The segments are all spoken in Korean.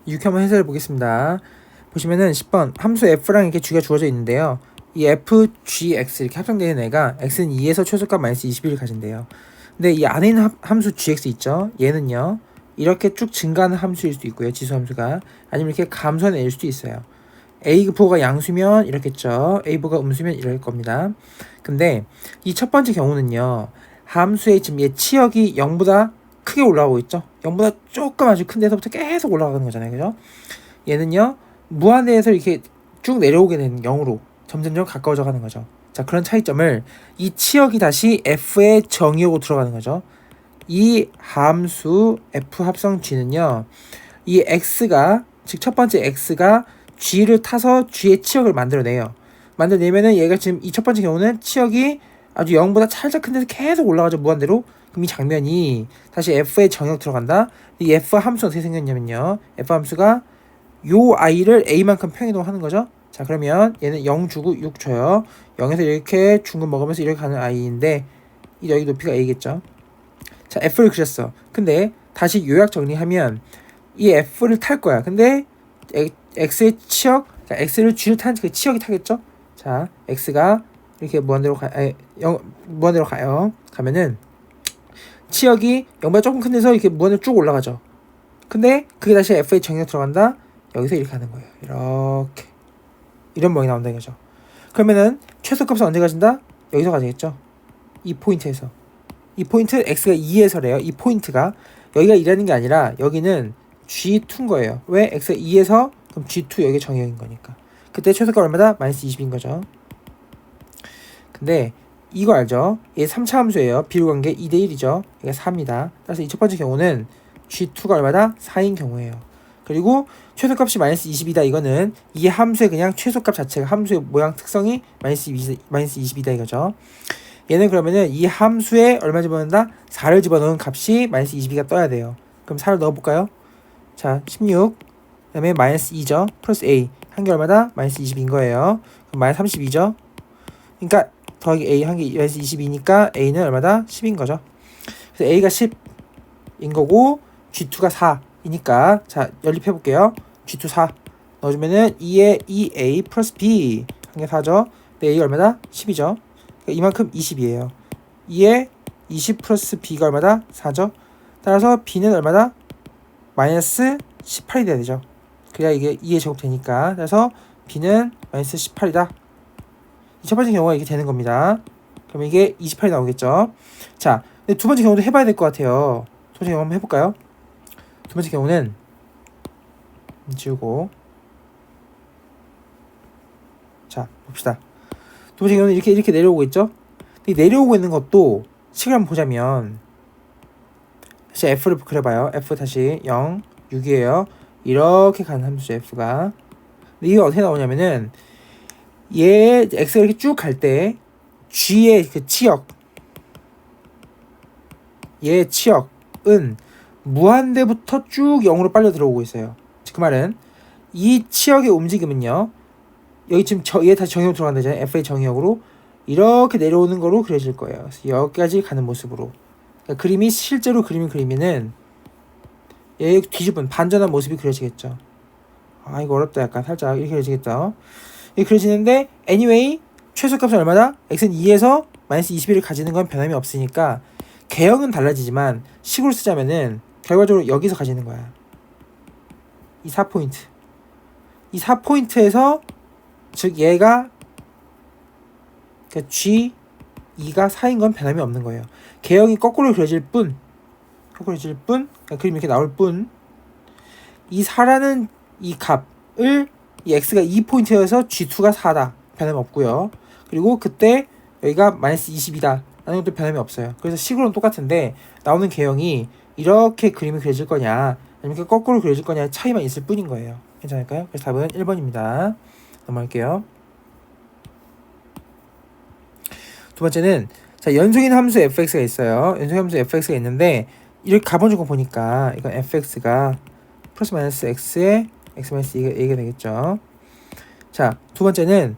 이렇게 한번 해설해 보겠습니다. 보시면은 10번 함수 f랑 이렇게 g가 주어져 있는데요. 이 f, g, x 이렇게 합성되는 애가 x는 2에서 최소값 마이너스 21을 가진대요. 근데 이 안에 있는 함수 gx 있죠? 얘는요. 이렇게 쭉 증가하는 함수일 수도 있고요. 지수 함수가. 아니면 이렇게 감소하는 애일 수도 있어요. a부가 양수면 이렇겠죠. a부가 음수면 이럴 겁니다. 근데 이 첫 번째 경우는요. 함수의 지금 얘 치역이 0보다 크게 올라가고 있죠. 0보다 조금 아주 큰 데서부터 계속 올라가는 거잖아요. 그죠? 얘는요. 무한대에서 이렇게 쭉 내려오게 되는 0으로 점점점 가까워져 가는 거죠. 자, 그런 차이점을 이 치역이 다시 f의 정의역으로 들어가는 거죠. 이 함수 f 합성 g는요. 이 x가 즉 첫 번째 x가 g를 타서 g의 치역을 만들어내요. 만들어내면은 얘가 지금 이 첫 번째 경우는 치역이 아주 0보다 살짝 큰 데서 계속 올라가죠. 무한대로. 그럼 이 장면이 다시 f의 정역 들어간다. 이 f 함수가 어떻게 생겼냐면요. f 함수가 요 i를 a만큼 평이동하는 거죠. 자, 그러면 얘는 0 주고 6 줘요. 0에서 이렇게 중근 먹으면서 이렇게 가는 i인데 이 여기 높이가 a겠죠. 자, f를 그렸어. 근데 다시 요약 정리하면 이 f를 탈 거야. 근데 x의 치역, 자, x를 g를 타는 그 치역이 타겠죠. 자, x가 이렇게 무한대로 무한대로 가요. 가면은 치역이 0보다 조금 큰 데서 이렇게 무한대로 쭉 올라가죠. 근데 그게 다시 f의 정의에 들어간다. 여기서 이렇게 하는 거예요. 이렇게 이런 모양이 나온다 이거죠. 그러면은 최소값은 언제 가진다? 여기서 가지겠죠. 이 포인트에서. 이 포인트 x가 2에서래요. 이 포인트가 여기가 2라는 게 아니라 여기는 g2인 거예요. 왜? x가 2에서 그럼 g2 여기 정의역인 거니까. 그때 최소값 얼마다? 마이너스 20인 거죠. 근데 이거 알죠? 얘 3차 함수예요. 비율 관계 2대 1이죠. 이게 4입니다. 따라서 이 첫 번째 경우는 g2가 얼마다? 4인 경우예요. 그리고 최소값이 마이너스 20이다. 이거는 이 함수의 그냥 최소값 자체가 함수의 모양 특성이 마이너스 20이다 이거죠. 얘는 그러면은 이 함수에 얼마 집어넣는다? 4를 집어넣은 값이 마이너스 22가 떠야 돼요. 그럼 4를 넣어볼까요? 자, 16. 그 다음에 마이너스 2죠. 플러스 a. 한 개 얼마다? 마이너스 20인 거예요. 그럼 마이너스 32죠. 그러니까 더하기 a 한 개 마이너스 22니까 a는 얼마다? 10인 거죠. 그래서 a가 10인 거고 g2가 4이니까 자, 연립해 볼게요. g2 4 넣어주면은 2에 2a 플러스 b 한 개 4죠. 근데 a가 얼마다? 10이죠. 이만큼 20이에요. 2에 20 플러스 b가 얼마다? 4죠. 따라서 b는 얼마다? 마이너스 18이 돼야 되죠. 그래야 이게 2의 제곱 되니까. 그래서 b는 마이너스 18이다. 이 첫 번째 경우가 이렇게 되는 겁니다. 그럼 이게 28이 나오겠죠. 자, 근데 두 번째 경우도 해봐야 될 것 같아요. 두 번째 경우 한번 해볼까요? 두 번째 경우는 지우고, 자, 봅시다. 두 번째 경우는 이렇게 내려오고 있죠. 근데 내려오고 있는 것도 식을 한번 보자면 다시 f를 그려봐요. f 다시 0, 6이에요. 이렇게 가는 함수죠, f가. 근데 이게 어떻게 나오냐면은 얘 x가 이렇게 쭉 갈 때 g의 그 치역, 얘의 치역은 무한대부터 쭉 0으로 빨려 들어오고 있어요. 그 말은 이 치역의 움직임은요, 여기 지금 얘 다시 정의역으로 들어간다잖아요. f의 정의역으로 이렇게 내려오는 거로 그려질 거예요. 그래서 여기까지 가는 모습으로. 그러니까 그림이 실제로 그리면은 얘 뒤집은 반전한 모습이 그려지겠죠. 아, 이거 어렵다. 약간 살짝 이렇게 그려지겠다. 이렇게 그려지는데 anyway 최소값은 얼마다? x는 2에서 마이너스 21을 가지는 건 변함이 없으니까 개형은 달라지지만 식으로 쓰자면은 결과적으로 여기서 가지는 거야. 이 4포인트. 이 4포인트에서 즉 얘가 그러니까 G2가 4인 건 변함이 없는 거예요. 개형이 거꾸로 그려질 뿐, 그러니까 그림이 이렇게 나올 뿐, 이 4라는 이 값을 이 x가 2포인트여서 G2가 4다. 변함이 없고요. 그리고 그때 여기가 마이너스 20이다. 라는 것도 변함이 없어요. 그래서 식으로는 똑같은데 나오는 개형이 이렇게 그림이 그려질 거냐 아니면 거꾸로 그려질 거냐의 차이만 있을 뿐인 거예요. 괜찮을까요? 그래서 답은 1번입니다. 넘어갈게요. 두 번째는 자, 연속인 함수 fx가 있어요. 연속인 함수 fx가 있는데 이렇게 가본 거 보니까 이건 fx가 플러스 마이너스 x에 x 마이너스 a가 되겠죠. 자, 두 번째는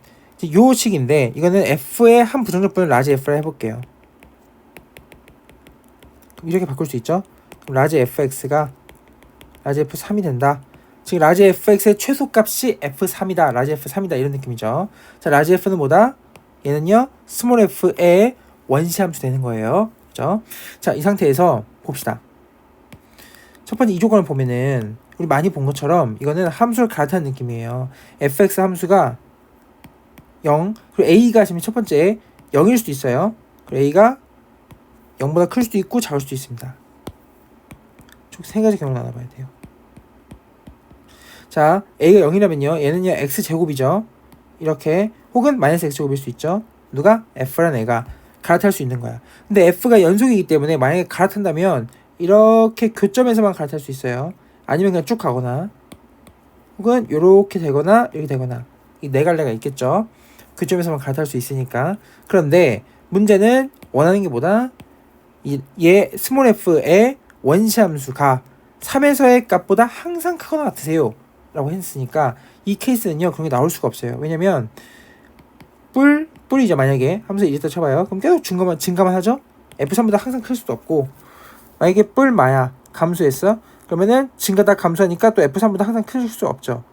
요 식인데 이거는 f의 한 부정적분을 라지 f라 해볼게요. 이렇게 바꿀 수 있죠. 그럼 라지 fx가 라지 f 3이 된다. 지금 라지 fx의 최소값이 f3이다. 라지 f3이다. 이런 느낌이죠. 자, 라지 f는 뭐다? 얘는요, 스몰 f의 원시함수 되는 거예요. 그죠? 자, 이 상태에서 봅시다. 첫 번째 이 조건을 보면은 우리 많이 본 것처럼 이거는 함수를 갈아타는 느낌이에요. fx 함수가 0, 그리고 a가 지금 첫 번째 0일 수도 있어요. 그리고 a가 0보다 클 수도 있고 작을 수도 있습니다. 총 세 가지 경우 나눠봐야 돼요. 자, a가 0이라면요, 얘는요 x제곱이죠. 이렇게, 혹은 마이너스 x제곱일 수 있죠. 누가? f란 애가 갈아탈 수 있는 거야. 근데 f가 연속이기 때문에 만약에 갈아탄다면 이렇게 교점에서만 갈아탈 수 있어요. 아니면 그냥 쭉 가거나, 혹은 요렇게 되거나 이렇게 되거나, 이 네 갈래가 있겠죠. 교점에서만 갈아탈 수 있으니까. 그런데 문제는 원하는 게 뭐다? 얘 스몰 f의 원시함수가 3에서의 값보다 항상 크거나 같으세요 라고 했으니까 이 케이스는요 그런 게 나올 수가 없어요. 왜냐면 뿔이죠. 만약에 함수 이랬다 쳐봐요. 그럼 계속 증가만 하죠. f3보다 항상 클 수도 없고, 만약에 뿔마야 감소했어, 그러면은 증가다 감소하니까 또 f3보다 항상 클 수 없죠.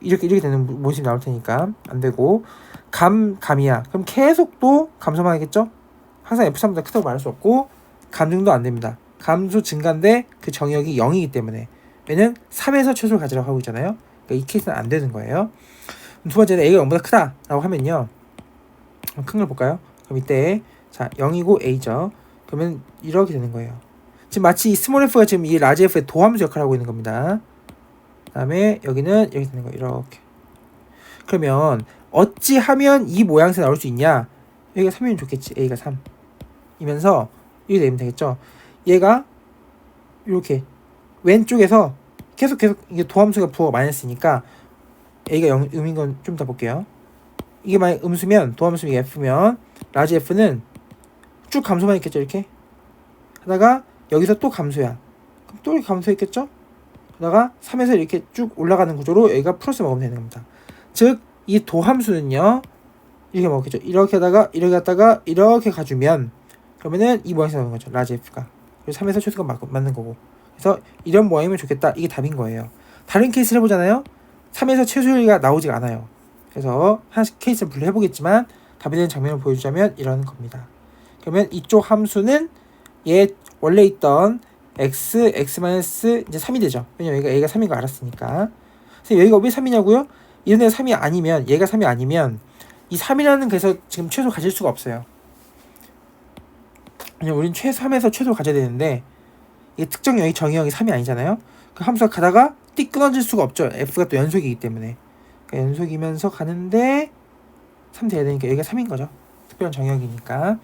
이렇게 되는 모습이 나올 테니까 안 되고, 감이야 그럼 계속 또 감소만 하겠죠. 항상 f3보다 크다고 말할 수 없고, 감증도 안 됩니다. 감소 증가인데 그 정의역이 0이기 때문에, 얘는 3에서 최소를 가지라고 하고 있잖아요. 그러니까 이 케이스는 안 되는 거예요. 두 번째는 a가 0보다 크다 라고 하면요, 큰 걸 볼까요? 그럼 이때 자 0이고 a죠. 그러면 이렇게 되는 거예요. 지금 마치 이 스몰 f가 지금 이 라지 f의 도함수 역할을 하고 있는 겁니다. 그 다음에 여기는 이렇게 되는 거예요. 이렇게. 그러면 어찌하면 이 모양새 나올 수 있냐? 여기가 3이면 좋겠지. a가 3 이면서 이렇게 되면 되겠죠. 얘가 이렇게 왼쪽에서 계속 이게 도함수가 부호가 마이너스니까 a가 0 음인 건 좀 더 볼게요. 이게 만약 음수면, 도함수 이게 f면 라지 f는 쭉 감소만 있겠죠. 이렇게 하다가 여기서 또 감소야. 그럼 또 이렇게 감소했겠죠. 그러다가 3에서 이렇게 쭉 올라가는 구조로 여기가 플러스 먹으면 되는 겁니다. 즉 이 도함수는요 이렇게 먹겠죠. 이렇게 하다가 이렇게 갔다가 이렇게 가주면, 그러면은 이 모양이 나오는 거죠. 라지 f가. 그래서 3에서 최소가 맞는 거고, 그래서 이런 모양이면 좋겠다. 이게 답인 거예요. 다른 케이스를 해보잖아요. 3에서 최소가 나오지가 않아요. 그래서 하나씩 케이스를 분류해보겠지만 답이 되는 장면을 보여주자면 이런 겁니다. 그러면 이쪽 함수는 얘 원래 있던 x, x-이제 3이 되죠. 왜냐면 여기가 a가 3인 거 알았으니까. 그래서 여기가 왜 3이냐고요? 이런 애가 3이 아니면, 얘가 3이 아니면 이 3이라는 그래서 지금 최소 가질 수가 없어요. 왜냐면 우린 3에서 최소를 가져야 되는데 이게 특정 정의형이 3이 아니잖아요. 그 함수가 가다가 띡 끊어질 수가 없죠. f가 또 연속이기 때문에. 그러니까 연속이면서 가는데 3 돼야 되니까 여기가 3인 거죠. 특별한 정의역이니까.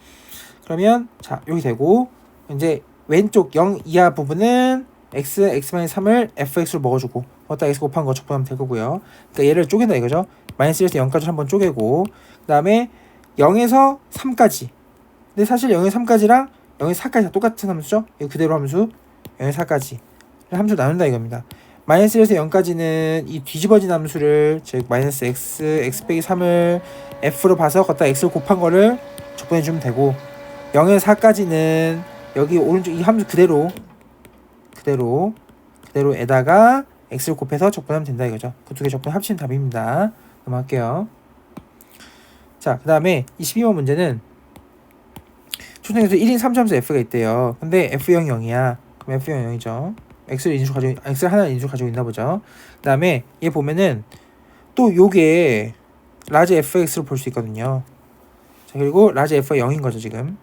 그러면 자 여기 되고, 이제 왼쪽 0 이하 부분은 x, x-3을 fx로 먹어주고 어디다 x 곱한 거 적분하면 될 거고요. 그러니까 얘를 쪼갠다 이거죠. 마이너스 1에서 0까지 한번 쪼개고, 그 다음에 0에서 3까지. 근데 사실 0에서 3까지랑 0에서 4까지 다 똑같은 함수죠. 이거 그대로 함수 0에서 4까지 함수 나눈다 이겁니다. 마이너스 1에서 0까지는 이 뒤집어진 함수를, 즉 마이너스 x 빼기 3을 f로 봐서 걷다 x를 곱한 거를 적분해주면 되고, 0에서 4까지는 여기 오른쪽 이 함수 그대로에다가 x를 곱해서 적분하면 된다 이거죠. 그 두 개 적분 합치면 답입니다. 넘어갈게요. 자, 그 다음에 22번 문제는 초등에서 1인 3차함수 f가 있대요. 근데 f0이 0이야. 그럼 f0이 0이죠. x를 하나 인수 가지고 있나 보죠. 그 다음에 얘 보면은 또 요게 라지 fx로 볼 수 있거든요. 자, 그리고 라지 f가 0인 거죠 지금.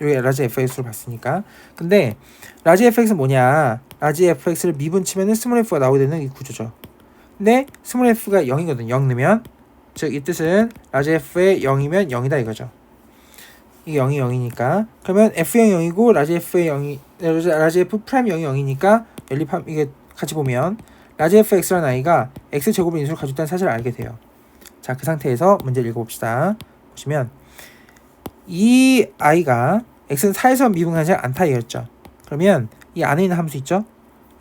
여기 라지 fx로 봤으니까. 근데 라지 fx는 뭐냐? 라지 fx를 미분치면은 스몰 f가 나오게 되는 이 구조죠. 근데 스몰 f가 0이거든. 0 넣으면, 즉 이 뜻은 라지 f의 0이면 0이다 이거죠. 이게 0이 0이니까. 그러면 f0이 0이고 라지 f 프라임 0이 0이니까 연립함 이게 같이 보면 라지 fx라는 아이가 x 제곱을 인수로 가지고 있다는 사실을 알게 돼요. 자, 그 상태에서 문제를 읽어봅시다. 보시면 이 아이가 x는 4에서 미분하지 않다 이랬죠. 그러면 이 안에 있는 함수 있죠?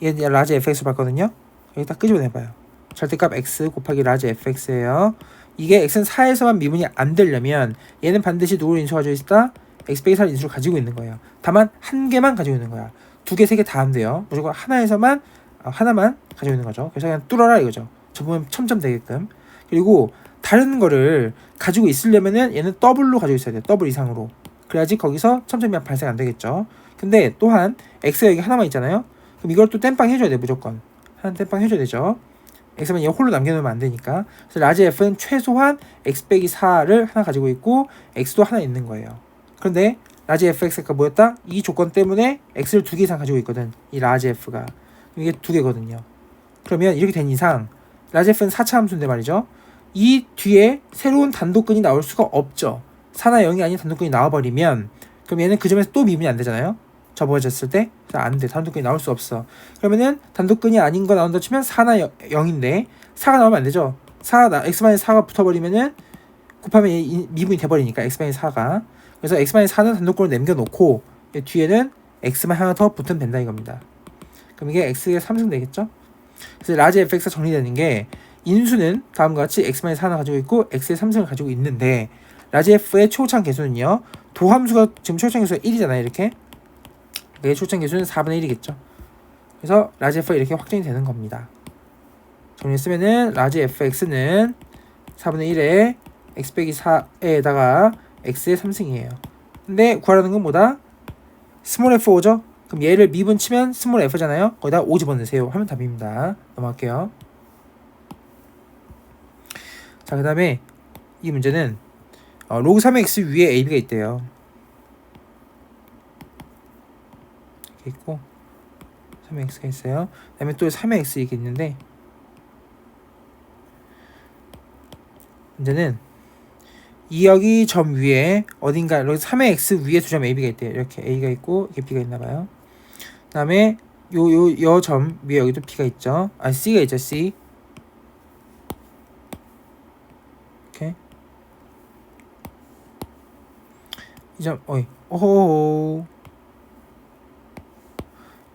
얘 라지 fx로 봤거든요. 여기 딱 끄집어내봐요. 절대값 x 곱하기 라지 fx예요. 이게 x는 4에서만 미분이 안 되려면 얘는 반드시 누구를 인수 가지고 있다? x 빼기 4를 인수를 가지고 있는 거예요. 다만 한 개만 가지고 있는 거야. 두 개, 세 개 다 안 돼요. 무조건 하나에서만 하나만 가지고 있는 거죠. 그래서 그냥 뚫어라 이거죠. 접으면 첨점 되게끔. 그리고 다른 거를 가지고 있으려면은 얘는 더블로 가지고 있어야 돼요. 더블 이상으로. 그래야지 거기서 첨점이 발생 안 되겠죠. 근데 또한 x가 여기 하나만 있잖아요. 그럼 이걸 또 땜빵 해줘야 돼. 무조건 한 땜빵 해줘야 되죠. x만 얘 홀로 남겨놓으면 안 되니까. 그래서 라지 f는 최소한 x 빼기 4를 하나 가지고 있고 x도 하나 있는 거예요. 그런데 라지 fx가 뭐였다? 이 조건 때문에 x를 2개 이상 가지고 있거든. 이 라지 f가 이게 2개거든요. 그러면 이렇게 된 이상 라지 f는 4차 함수인데 말이죠. 이 뒤에 새로운 단독근이 나올 수가 없죠. 4나 0이 아닌 단독근이 나와버리면 그럼 얘는 그 점에서 또 미분이 안 되잖아요. 접어졌을 때 안 돼. 단독근이 나올 수 없어. 그러면은 단독근이 아닌 거 나온다 치면 4나 0인데 4가 나오면 안 되죠. x-4가 붙어버리면은 곱하면 미분이 돼버리니까 x-4가. 그래서 x-4는 단독근을 남겨놓고 뒤에는 x만 하나 더 붙으면 된다 이겁니다. 그럼 이게 x의 3승 되겠죠. 그래서 라지 fx가 정리되는 게 인수는 다음과 같이 x-4 하나 가지고 있고 x의 3승을 가지고 있는데 라지 f의 최고차항 계수는요. 도함수가 지금 최고차항 계수가 1이잖아요. 이렇게 내 최고차항 계수는 4분의 1이겠죠. 그래서 라지 f가 이렇게 확정이 되는 겁니다. 정리했으면은 라지 fx는 4분의 1에 x 빼기 4에다가 x의 3승이에요. 근데 구하라는 건 뭐다? 스몰 f5죠? 그럼 얘를 미분 치면 스몰 f잖아요. 거기다 5 집어넣으세요 하면 답입니다. 넘어갈게요. 자, 그 다음에 이 문제는 로그 3의 x 위에 ab가 있대요. 이렇게 있고 3의 x가 있어요. 그 다음에 또 3의 x 이렇게 있는데 문제는 여기 점 위에 어딘가 여기 3의 x 위에 두 점 ab가 있대요. 이렇게 a가 있고 이렇게 b가 있나봐요. 그 다음에 요 점 위에 여기도 b가 있죠. c가 있죠. c 이렇게 이 점 오호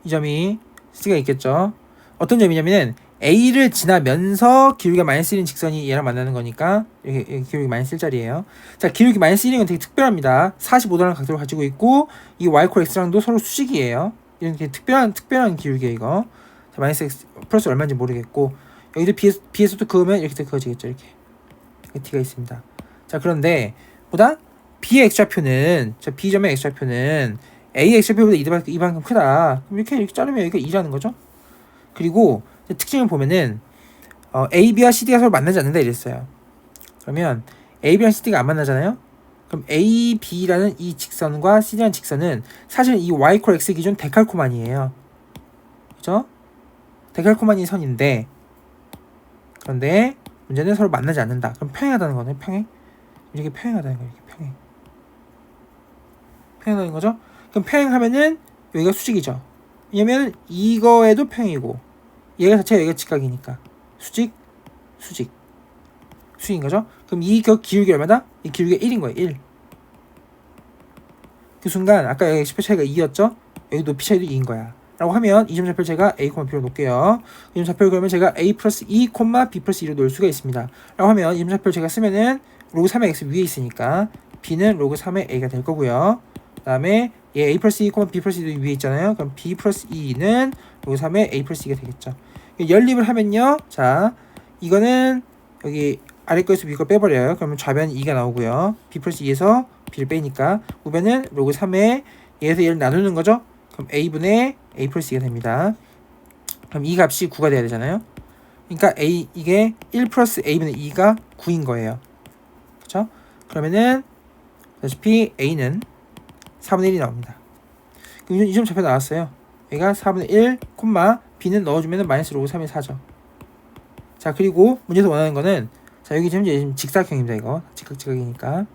이 점이 c가 있겠죠. 어떤 점이냐면은 a를 지나면서 기울기가 마이너스 1인 직선이 얘랑 만나는 거니까 이렇게 기울기 마이너스 1짜리예요. 자, 기울기 마이너스 1인 건 되게 특별합니다. 45도라는 각도를 가지고 있고 이 y 코 x랑도 서로 수직이에요. 이런 되게 특별한 기울기예요 이거. 자, 마이너스 x 플러스 얼마인지 모르겠고 여기도 b에서도 그으면 이렇게 그어지겠죠. 이렇게 d가 있습니다. 자, 그런데 보다 b의 x좌표는 b점의 x좌표는 a의 x좌표보다 이만큼 크다. 그럼 이렇게 자르면 여기가 2라는 거죠. 그리고 특징을 보면은 AB와 CD가 서로 만나지 않는다 이랬어요. 그러면 AB랑 CD가 안 만나잖아요. 그럼 AB라는 이 직선과 CD라는 직선은 사실 이 Y 콜 X 기준 데칼코만이에요. 그죠? 데칼코만이 선인데 그런데 문제는 서로 만나지 않는다. 그럼 평행하다는 거네. 평행. 이렇게 평행하다는 거예요. 이렇게 평행. 평행하다는 거죠. 그럼 평행하면은 여기가 수직이죠. 왜냐면 이거에도 평행이고 얘가 자체가 여기가 직각이니까 수직인 거죠. 그럼 이 기울기 얼마다? 이 기울기가 1인 거예요. 1. 그 순간 아까 여기 좌표 차이가 2였죠. 여기 높이 차이도 2인 거야. 라고 하면 이 점 좌표를 제가 a, b로 놓을게요. 이 점 좌표를 그러면 제가 a 플러스 2, b 플러스 2로 놓을 수가 있습니다. 라고 하면 이 점 좌표를 제가 쓰면은 로그 3의 x 위에 있으니까 b는 로그 3의 a가 될 거고요. 그 다음에 얘 a 플러스 2, b 플러스 2도 위에 있잖아요. 그럼 b 플러스 2는 로그 3의 a 플러스 2가 되겠죠. 연립을 하면요. 자, 이거는 여기 아래 거에서 위거 빼버려요. 그러면 좌변 2가 나오고요. b 플러스 2에서 b를 빼니까 우변은 로그 3에 얘에서 얘를 나누는 거죠. 그럼 a분의 a 플러스 2가 됩니다. 그럼 이 값이 9가 돼야 되잖아요. 그러니까 이게 1 플러스 a분의 2가 9인 거예요. 그렇죠? 그러면은 다시피 a는 4분의 1이 나옵니다. 그럼 이 점 좌표 나왔어요. 얘가 4분의 1, b는 넣어주면 마이너스 로그 3의 4죠. 자, 그리고 문제에서 원하는 거는 자, 여기 지금 직사각형입니다. 이거 직각이니까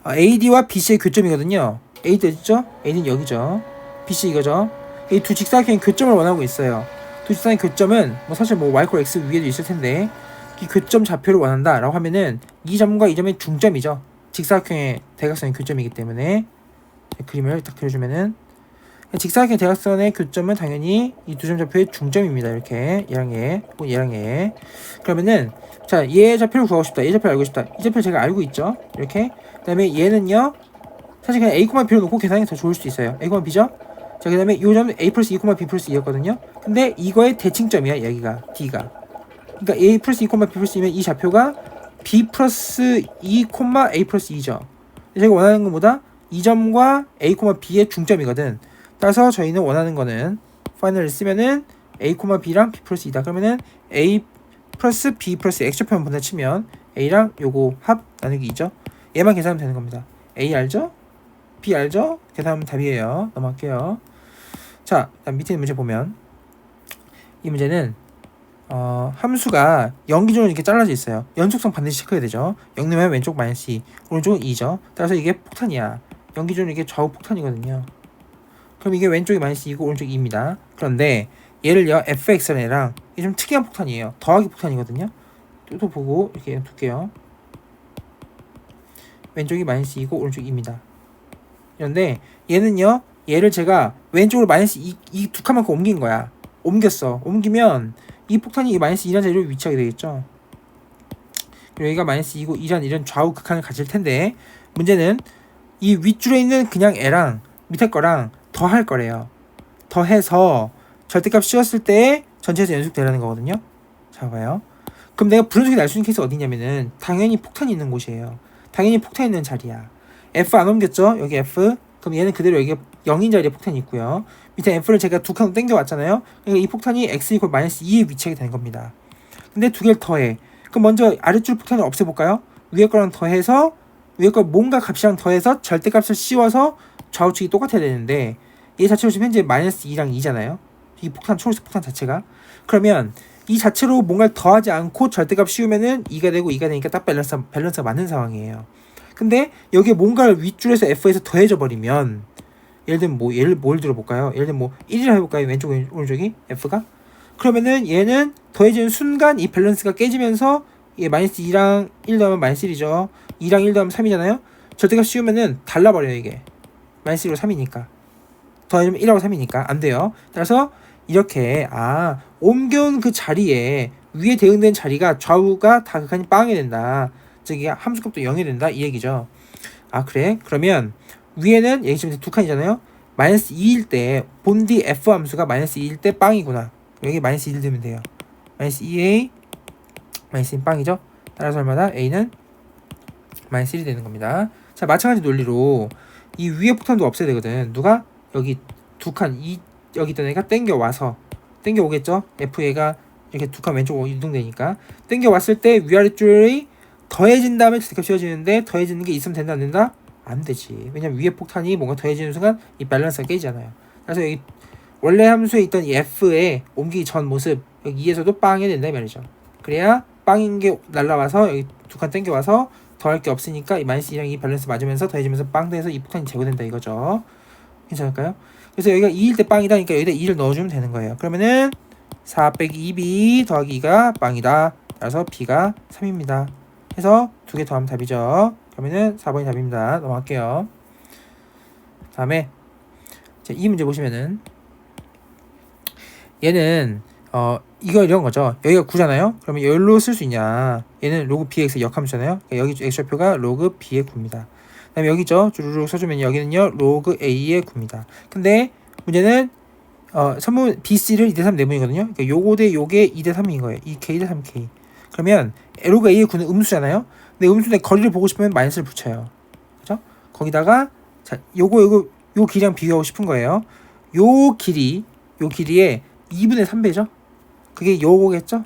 AD와 BC의 교점이거든요. AD 어디죠? AD는 여기죠. BC 이거죠. 이 두 직사각형의 교점을 원하고 있어요. 두 직사각형의 교점은 사실 Y콜 X 위에도 있을 텐데 이 교점 좌표를 원한다 라고 하면은 이 점과 이 점의 중점이죠. 직사각형의 대각선의 교점이기 때문에 그림을 딱 그려주면은 직사각형 대각선의 교점은 당연히 이 두 점 좌표의 중점입니다. 이렇게 얘랑 얘, 혹은 얘랑 얘. 그러면은 자, 얘 좌표를 구하고 싶다. 얘 좌표를 알고 싶다. 이 좌표를 제가 알고 있죠. 이렇게. 그다음에 얘는요. 사실 그냥 a, b로 놓고 계산이 더 좋을 수도 있어요. a, b죠. 자, 그 다음에 이 점은 a 플러스 2, b 플러스 2였거든요. 근데 이거의 대칭점이야, 여기가 d가. 그러니까 a 플러스 2, b 플러스 2면 이 좌표가 b 플러스 2, a 플러스 2죠. 제가 원하는 것보다 이 점과 a, b의 중점이거든. 따라서 저희는 원하는 거는 파이널을 쓰면은 a, b랑 b 플러스 2다. 그러면은 a 플러스 b 플러스 x좌표만 분해 치면 a랑 요거 합 나누기 2죠. 얘만 계산하면 되는 겁니다. a 알죠? b 알죠? 계산하면 답이에요. 넘어갈게요. 자, 다음 밑에 문제 보면 이 문제는 함수가 연기준으로 이렇게 잘라져 있어요. 연속성 반드시 체크해야 되죠. 0 넣으면 왼쪽 마이너스 2, 오른쪽은 2죠. 따라서 이게 폭탄이야. 연기준은 이게 좌우 폭탄이거든요. 그럼 이게 왼쪽이 마이너스 2고 오른쪽이 2입니다. 그런데 얘를요, fx랑 이게 좀 특이한 폭탄이에요. 더하기 폭탄이거든요. 또 보고 이렇게 둘게요. 왼쪽이 마이너스 2고 오른쪽이 2입니다. 그런데 얘는요, 얘를 제가 왼쪽으로 마이너스 2 두 칸만큼 옮긴 거야. 옮겼어. 옮기면 이 폭탄이 이 마이너스 2라는 자리로 위치하게 되겠죠. 그리고 여기가 마이너스 2고 2란 이런 좌우 극한을 가질 텐데, 문제는 이 윗줄에 있는 그냥 애랑 밑에 거랑 더할 거래요. 더해서 절대값 씌웠을 때 전체에서 연속되라는 거거든요. 자, 봐요. 그럼 내가 불연속이 날 수 있는 케이스가 어디냐면은 당연히 폭탄이 있는 곳이에요. 당연히 폭탄이 있는 자리야. F 안 옮겼죠? 여기 F. 그럼 얘는 그대로 여기 0인 자리에 폭탄이 있고요. 밑에 F를 제가 두 칸으로 당겨왔잖아요. 그러니까 이 폭탄이 X 이퀄 마이너스 2에 위치하게 되는 겁니다. 근데 두 개를 더해. 그럼 먼저 아래줄 폭탄을 없애볼까요? 위에 거랑 더해서 위에 거 뭔가 값이랑 더해서 절대값을 씌워서 좌우측이 똑같아야 되는데 얘 자체로 지금 현재 마이너스 2랑 2잖아요. 이 폭탄, 초록색 폭탄 자체가. 그러면 이 자체로 뭔가를 더하지 않고 절대값 씌우면은 2가 되고 2가 되니까 딱 밸런스가 맞는 상황이에요. 근데 여기에 뭔가를 윗줄에서 F에서 더해져 버리면 예를 들면 뭘 들어볼까요? 예를 들면 1이라 해볼까요? 왼쪽 오른쪽이 F가? 그러면은 얘는 더해지는 순간 이 밸런스가 깨지면서 얘 마이너스 2랑 1 더하면 마이너스 1이죠. 2랑 1 더하면 3이잖아요. 절대값 씌우면은 달라버려요. 이게 마이너스 1로 3이니까 더해지면 1하고 3이니까 안 돼요. 따라서 이렇게 옮겨온 그 자리에 위에 대응된 자리가 좌우가 다 극한이 빵이 된다. 즉 이게 함수값도 0이 된다 이 얘기죠. 그래? 그러면 위에는 여기 지금 두 칸이잖아요. 마이너스 2일 때 본디 f 함수가 마이너스 2일 때 빵이구나. 여기 마이너스 1 되면 돼요. 마이너스 2a 마이너스 1 빵이죠. 따라서 얼마나? a는 마이너스 1이 되는 겁니다. 자, 마찬가지 논리로 이 위에 폭탄도 없애야 되거든. 누가? 여기 두 칸, 여기 있던 애가 땡겨와서 땡겨오겠죠. FA가 이렇게 두 칸 왼쪽으로 이동되니까 땡겨왔을 때 위아래줄이 더해진 다음에 절대값 씌워지는데 더해지는 게 있으면 된다 안 된다? 안 되지. 왜냐면 위에 폭탄이 뭔가 더해지는 순간 이 밸런스가 깨지잖아요. 그래서 여기 원래 함수에 있던 이 F에 옮기기 전 모습 여기 2에서도 빵이 된다 이 말이죠. 그래야 빵인 게 날라와서 여기 두 칸 땡겨와서 더할 게 없으니까 이 마이너스 2랑 이 밸런스 맞으면서 더해지면서 빵 돼서 이 폭탄이 제거된다 이거죠. 괜찮을까요? 그래서 여기가 2일 때 빵이다 그러니까 여기다 2를 넣어주면 되는 거예요. 그러면은 4 빼기 2b 더하기 2가 빵이다. 따라서 b가 3입니다. 해서 두 개 더하면 답이죠. 그러면은 4번이 답입니다. 넘어갈게요. 다음에 이 문제 보시면은 얘는 이거 이런 거죠. 여기가 9잖아요. 그러면 여기로 쓸 수 있냐? 얘는 로그 bx의 역함수잖아요. 그러니까 여기 x좌표가 로그 b의 9입니다. 그다음에 여기죠. 주르륵 써주면 여기는요 로그 a의 9입니다. 근데 문제는 선분 bc를 2대3 내분이거든요. 그러니까 요거 대 요게 2대 3인 거예요. 2k 대 3k. 그러면 로그 a의 9는 음수잖아요. 근데 음수인데 거리를 보고 싶으면 마이너스를 붙여요. 그죠? 거기다가 자 요거 요 길이랑 비교하고 싶은 거예요. 요 길이의 2분의 3배죠. 그게 요거겠죠?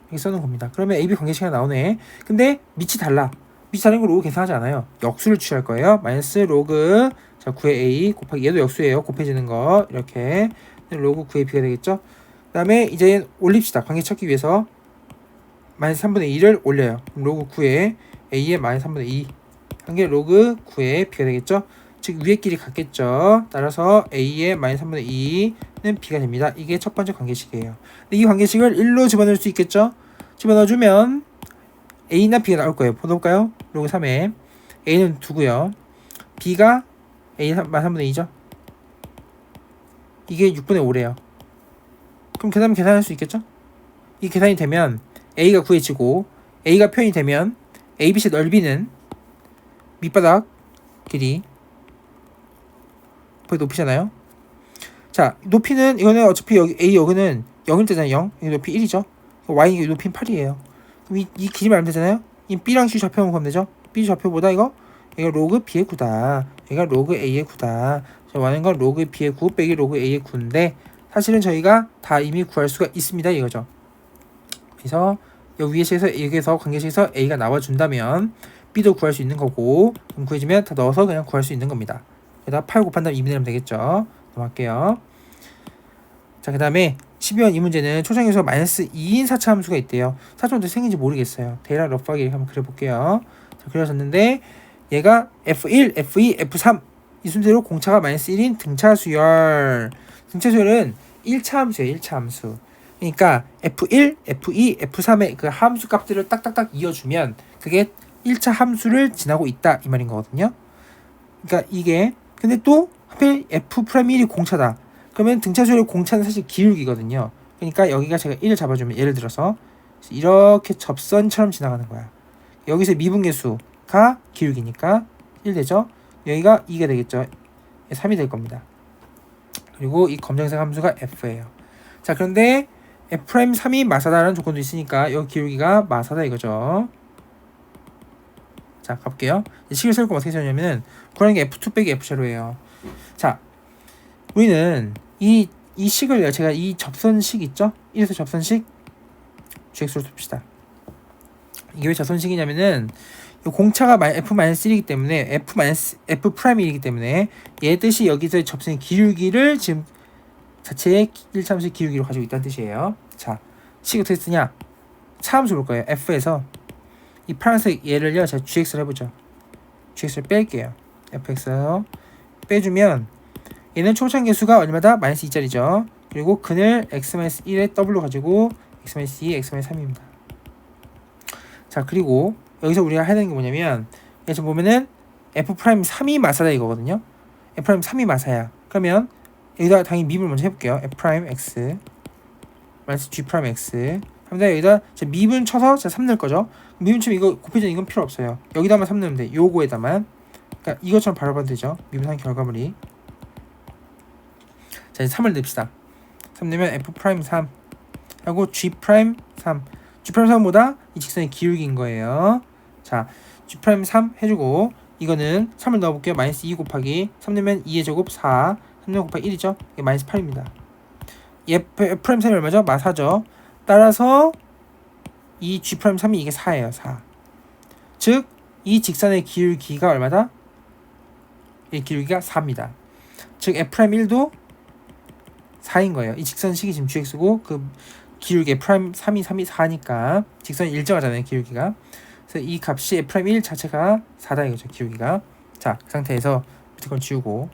이렇게 써놓은 겁니다. 그러면 AB 관계식이 나오네. 근데 밑이 달라. 밑이 다른 거 로그 계산하지 않아요. 역수를 취할 거예요. 마이너스 로그 9의 A 곱하기 얘도 역수예요. 곱해지는 거 이렇게 로그 9의 B가 되겠죠. 그 다음에 이제 올립시다. 관계 찾기 위해서 마이너스 3분의 2를 올려요. 그럼 로그 9의 A의 마이너스 3분의 2 한 개 로그 9의 B가 되겠죠. 즉 위의 길이 같겠죠. 따라서 A의 마이너스 3분의 2는 B가 됩니다. 이게 첫 번째 관계식이에요. 근데 이 관계식을 1로 집어넣을 수 있겠죠. 집어넣어주면 A나 B가 나올 거예요. 볼까요? 로그 3에 A는 2고요. B가 A 마이너스 3분의 2죠. 이게 6분의 5래요. 그럼 계산할 수 있겠죠? 이 계산이 되면 A가 구해지고 A가 표현이 되면 ABC의 넓이는 밑바닥 길이 거의 높이잖아요. 자, 높이는 이거는 어차피 여기 A 여기는 0일 때잖아요. 0. 여기 높이 1이죠. Y 높이는 8이에요. 그럼 이 길이만 알면 되잖아요. 이 B랑 C 좌표만 보면 되죠. B 좌표보다 이거 여기가 로그 B의 9다. 여기가 로그 A의 9다. 저 원하는 건 로그 B의 9 빼기 로그 A의 9인데 사실은 저희가 다 이미 구할 수가 있습니다. 이거죠. 그래서 여기 위에서 여기에서 관계식에서 A가 나와준다면 B도 구할 수 있는 거고 그럼 구해주면 다 넣어서 그냥 구할 수 있는 겁니다. 여기다 8 곱한 다음 2분의 1 하면 되겠죠. 넘어갈게요. 자, 그 다음에 12번 이 문제는 초정에서 마이너스 2인 4차 함수가 있대요. 4차 어떻게 생긴지 모르겠어요. 대략 러프하게 이렇게 한번 그려볼게요. 자, 그려졌는데 얘가 F1, F2, F3 이 순서대로 공차가 마이너스 1인 등차수열. 등차수열은 1차 함수예요. 1차 함수. 그러니까 F1, F2, F3의 그 함수 값들을 딱딱딱 이어주면 그게 1차 함수를 지나고 있다 이 말인 거거든요. 그러니까 이게 근데 또 하필 F'1이 공차다. 그러면 등차수열의 공차는 사실 기울기거든요. 그러니까 여기가 제가 1을 잡아주면 예를 들어서 이렇게 접선처럼 지나가는 거야. 여기서 미분계수가 기울기니까 1 되죠. 여기가 2가 되겠죠. 3이 될 겁니다. 그리고 이 검정색 함수가 F예요. 자, 그런데 F'3이 마사다라는 조건도 있으니까 여기 기울기가 마사다 이거죠. 자, 가볼게요. 식을 세울 거 어떻게 세우냐면은 구하는 게 F2 빼기 F0예요. 자, 우리는 이 식을 제가 이 접선식 있죠? 이래서 접선식 GX로 둡시다. 이게 왜 접선식이냐면은 이 공차가 F-1이기 때문에 F'1이기 때문에 얘 뜻이 여기서 접선의 기울기를 지금 자체의 1차함수의 기울기로 가지고 있다는 뜻이에요. 자, 식 어떻게 쓰냐? 차함수 볼 거예요. F에서 이 파란색 얘를요, 제가 GX를 해보죠. GX를 뺄게요. FX에서 빼주면 얘는 초창계수가 얼마다? 마이너스 2짜리죠. 그리고 근을 x-1의 W로 가지고 x-2, x-3입니다. 자, 그리고 여기서 우리가 해야 되는 게 뭐냐면 여기서 보면은 F'3이 마사다 이거거든요. F'3이 마사야. 그러면 여기다 당연히 미분을 먼저 해볼게요. F'X 마이너스 G'X 합니다. 여기다 미분 쳐서 제가 3 넣을 거죠. 미분 치면 이거 곱해지는 이건 필요 없어요. 여기다만 3 넣으면 돼. 요거에다만. 그러니까 이것처럼 바로 봐도 되죠. 미분한 결과물이. 자, 이제 3을 넣읍시다. 3 넣으면 F'3 하고 G'3 G'3보다 이 직선의 기울기인 거예요. 자, G'3 해주고 이거는 3을 넣어볼게요. 마이너스 2 곱하기 3 넣으면 2의 제곱 4 3 넣으면 곱하기 1이죠. 이게 마이너스 8입니다. F'3이 얼마죠? 마사죠. 따라서 이 G'3이 이게 4예요. 4. 즉, 이 직선의 기울기가 얼마다? 이 기울기가 4입니다. 즉, F'1도 4인 거예요. 이 직선식이 지금 GX고 그 기울기 F'3이 4니까 직선이 일정하잖아요. 기울기가. 그래서 이 값이 F'1 자체가 4다 이거죠. 기울기가. 자, 그 상태에서 밑에 건 지우고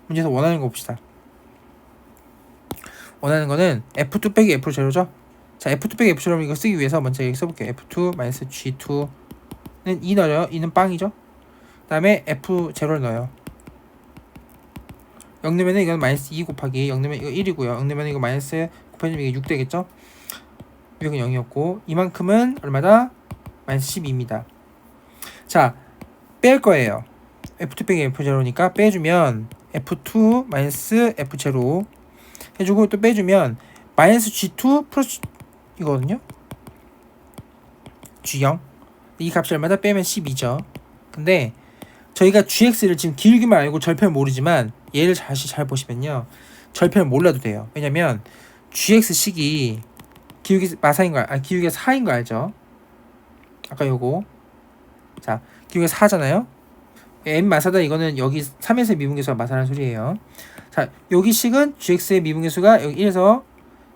문제에서 원하는 거 봅시다. 원하는 거는 F2 빼기 F0죠. 자, F2 빼기 F0 이거 쓰기 위해서 먼저 여기 써볼게요. F2 마이너스 G2는 2 넣어요. 2는 빵이죠. 그 다음에 F0를 넣어요. 0 넣으면 이건 마이너스 2 곱하기 0 넣으면 이거 1이고요. 0 넣으면 이거 마이너스 곱해주면 이게 6 되겠죠. 여기는 0이었고 이만큼은 얼마다? 마이너스 12입니다. 자, 뺄 거예요. F2 빼기 F0니까 빼주면 F2 마이너스 F0 해주고 또 빼주면 마이너스 G2 플러스 이거거든요. G0 이 값이 얼마다? 빼면 12죠. 근데 저희가 GX를 지금 기울기만 알고 절편을 모르지만 얘를 다시 잘 보시면요. 절편을 몰라도 돼요. 왜냐면 GX식이 기울기 마사인 거 기울기가 4인 거 알죠? 아까 요거. 자, 기울기가 4잖아요. M 마사다 이거는 여기 3에서 미분계수가 마사라는 소리예요. 자, 여기 식은 GX의 미분계수가 여기 1에서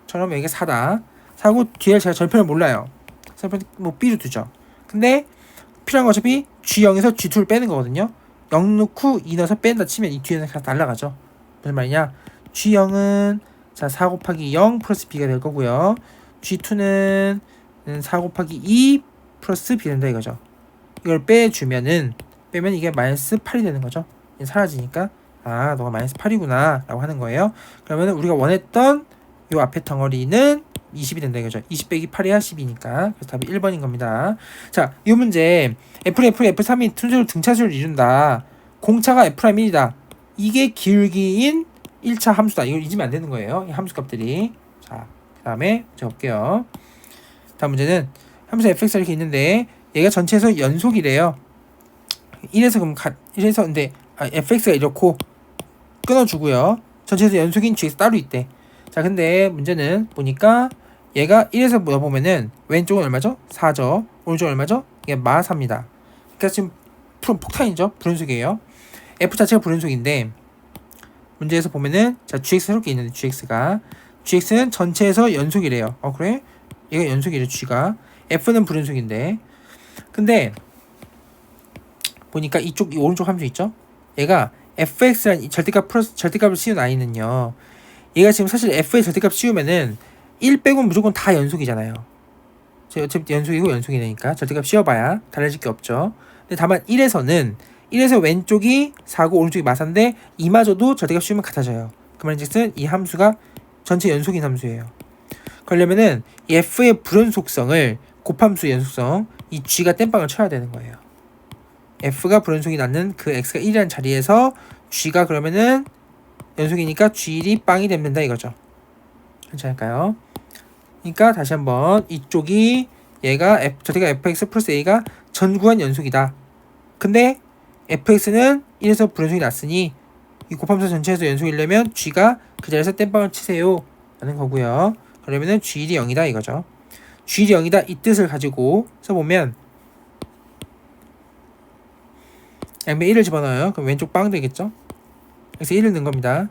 처럼 여기가 4다. 4고 뒤에 제가 절편을 몰라요. 절편 뭐 B로 두죠. 근데 필요한 거 어차피 G0에서 G2를 빼는 거거든요. 0 넣고 2 넣어서 뺀다 치면 이 뒤에는 다 날라가죠. 무슨 말이냐? G0은 자 4 곱하기 0 플러스 B가 될 거고요. G2는 4 곱하기 2 플러스 B 된다 이거죠. 이걸 빼면 이게 마이너스 8이 되는 거죠. 사라지니까 아 너가 마이너스 8이구나 라고 하는 거예요. 그러면 우리가 원했던 요 앞에 덩어리는 20이 된다 이거죠. 20 빼기 8이야 12니까. 그래서 답이 1번인 겁니다. 자, 이 문제 F3이 순서로 등차수를 이룬다. 공차가 F'1이다. 이게 기울기인 1차 함수다. 이걸 잊으면 안 되는 거예요. 이 함수 값들이. 자, 그 다음에 제가 볼게요. 다음 문제는 함수 fx가 이렇게 있는데 얘가 전체에서 연속이래요. 1에서 그럼 1에서 근데 fx가 이렇고 끊어주고요. 전체에서 연속인 gx 따로 있대. 자, 근데 문제는 보니까 얘가 1에서 넣어보면은 왼쪽은 얼마죠? 4죠. 오른쪽은 얼마죠? 이게 -4입니다. 그러니까 지금 폭탄이죠. 불연속이에요. f 자체가 불연속인데 문제에서 보면은 자 gx 새롭게 있는데 gx는 전체에서 연속이래요. 그래? 얘가 연속이래. g가 f는 불연속인데 근데 보니까 이 오른쪽 함수 있죠? 얘가 fx란 절대값 플러스 절대값을 씌운 i는요. 얘가 지금 사실 f의 절대값 씌우면은 1 빼고는 무조건 다 연속이잖아요. 어차피 연속이고 연속이니까 절대값 씌워봐야 달라질 게 없죠. 근데 다만 1에서 왼쪽이 4고 오른쪽이 마사인데 이마저도 절대값 씌우면 같아져요. 그 말인즉슨 이 함수가 전체 연속인 함수예요. 그러려면은 이 f의 불연속성을 곱함수의 연속성 이 g가 땜빵을 쳐야 되는 거예요. f가 불연속이 낳는 그 x가 1이라는 자리에서 g가 그러면은 연속이니까 g1이 빵이 된다 이거죠. 괜찮을까요? 그러니까 다시 한번 이쪽이 얘가 절대가 fx 플러스 a가 전구한 연속이다. 근데 fx는 1에서 불연속이 났으니 이 곱함수 전체에서 연속이려면 g가 그 자리에서 땜빵을 치세요 라는 거고요. 그러면은 g1이 0이다 이거죠. g1이 0이다 이 뜻을 가지고 써보면 양변에 1을 집어넣어요. 그럼 왼쪽 빵 되겠죠? 그래서 1을 넣은 겁니다.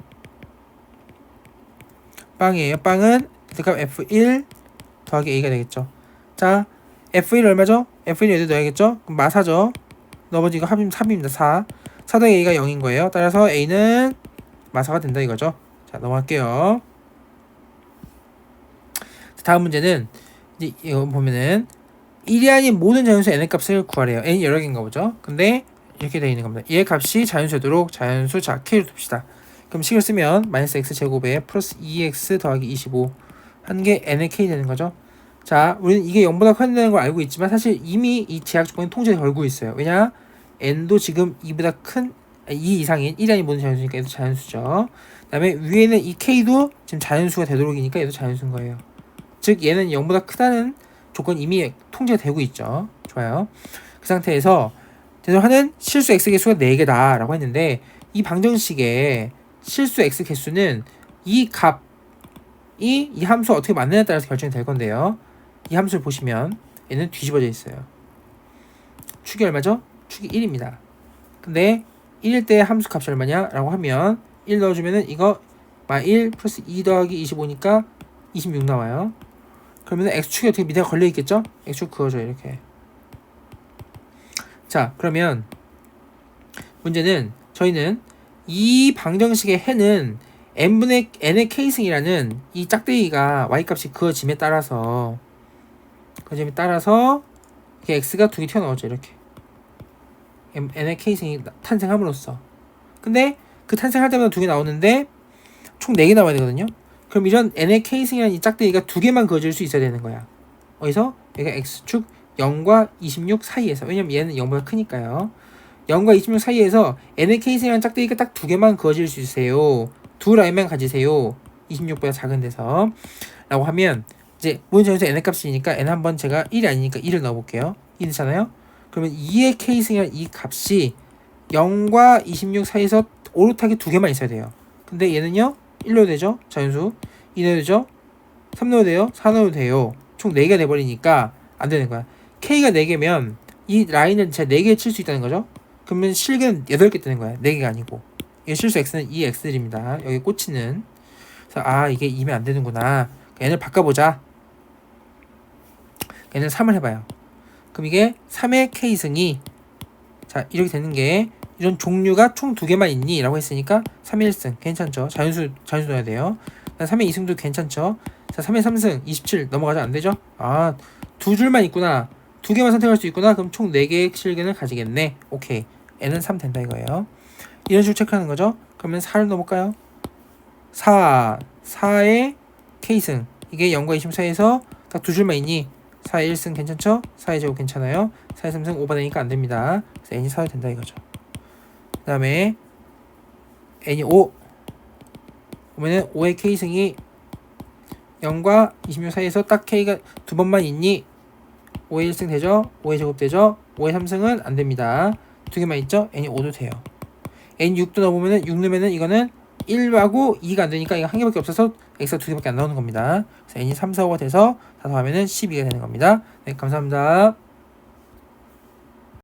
빵이에요. 빵은 그러니까 f1 더하기 a가 되겠죠. 자, f1 얼마죠? f1을 여기다 넣어야겠죠? 그럼 마사죠. 나머지 이거 합이면 3입니다. 4 더하기 a가 0인 거예요. 따라서 a는 마사가 된다 이거죠. 자, 넘어갈게요. 다음 문제는 이제 이거 보면은 1이 아닌 모든 자연수 n의 값을 구하래요. n이 여러 개인가 보죠. 근데 이렇게 되어 있는 겁니다. 얘의 값이 자연수되도록 자연수 자 k를 둡시다. 그럼 식을 쓰면 마이너스 x 제곱에 플러스 2x 더하기 25 한 게 n의 k 되는 거죠. 자, 우리는 이게 0보다 커진다는 걸 알고 있지만 사실 이미 이 제약 조건이 통제에 걸고 있어요. 왜냐? n도 지금 2보다 큰 2 이상인 1이 아닌 모든 자연수니까 얘도 자연수죠. 그 다음에 위에는 이 k도 지금 자연수가 되도록이니까 얘도 자연수인 거예요. 즉 얘는 0보다 크다는 조건 이미 통제가 되고 있죠. 좋아요. 그 상태에서 대소하는 실수 x 개수가 4개다 라고 했는데 이 방정식의 실수 x 개수는 이 값이 이 함수 어떻게 만드냐에 따라서 결정이 될 건데요. 이 함수를 보시면 얘는 뒤집어져 있어요. 축이 얼마죠? 축이 1입니다. 근데 1일 때 함수 값이 얼마냐 라고 하면 1 넣어주면은 이거 1 플러스 2 더하기 25니까 26 나와요. 그러면 x축이 어떻게 밑에 걸려 있겠죠? x축 그어줘 이렇게. 자, 그러면 문제는 저희는 이 방정식의 해는 n분의 n의 k승이라는 이 짝대기가 y값이 그어짐에 따라서 이렇게 x가 두 개 튀어나오죠. 이렇게 n의 k승이 탄생함으로써. 근데 그 탄생할 때마다 두 개 나오는데 총 4개 나와야 되거든요. 그럼 이런 n의 k승이라는 이 짝대기가 두 개만 그어질 수 있어야 되는 거야. 어디서? 얘가 x축 0과 26 사이에서. 왜냐면 얘는 0보다 크니까요. 0과 26 사이에서 n의 k승이라는 짝대기가 딱 두 개만 그어질 수 있으세요. 두 라인만 가지세요. 26보다 작은 데서. 라고 하면 이제 모든 점에서 n의 값이니까 n 한번 제가 1이 아니니까 1을 넣어볼게요. 2 넣잖아요. 그러면 2의 k승이라는 이 값이 0과 26 사이에서 오롯하게 두 개만 있어야 돼요. 근데 얘는요 1 넣어도 되죠. 자연수 2 넣어도 되죠. 3 넣어도 돼요. 4 넣어도 돼요. 총 4개가 돼버리니까 안 되는 거야. k가 4개면 이 라인을 제가 4개 칠 수 있다는 거죠. 그러면 실계는 8개 뜨는 거야. 4개가 아니고. 이 실수 x는 이 x들입니다. 여기 꽂히는. 그래서 이게 2면 안 되는구나. n을 바꿔보자. n을 3을 해봐요. 그럼 이게 3의 k승이 자 이렇게 되는 게 이런 종류가 총 2개만 있니? 라고 했으니까 3의 1승 괜찮죠. 자연수 넣어야 돼요. 3의 2승도 괜찮죠. 자 3의 3승 27 넘어가자. 안 되죠? 두 줄만 있구나. 2개만 선택할 수 있구나. 그럼 총 4개의 실근을 가지겠네. 오케이. n은 3 된다 이거예요. 이런 식으로 체크하는 거죠. 그러면 4를 넣어볼까요? 4의 k승. 이게 0과 20 사이에서 딱 두 줄만 있니? 4의 1승 괜찮죠? 4의 제곱 괜찮아요. 4의 3승 오버되니까 안 됩니다. 그래서 n이 4가 된다 이거죠. 그 다음에 n이 5. 보면은 5의 K승이 0과 26 사이에서 딱 K가 두 번만 있니? 5의 1승 되죠? 5의 제곱 되죠? 5의 3승은 안 됩니다. 두 개만 있죠? n이 5도 돼요. n 6도 넣어보면은 6 넣으면은 이거는 1하고 2가 안 되니까 이거 한 개밖에 없어서 x가 두 개밖에 안 나오는 겁니다. 그래서 n이 3, 4, 5가 돼서 다 더하면은 12가 되는 겁니다. 네, 감사합니다.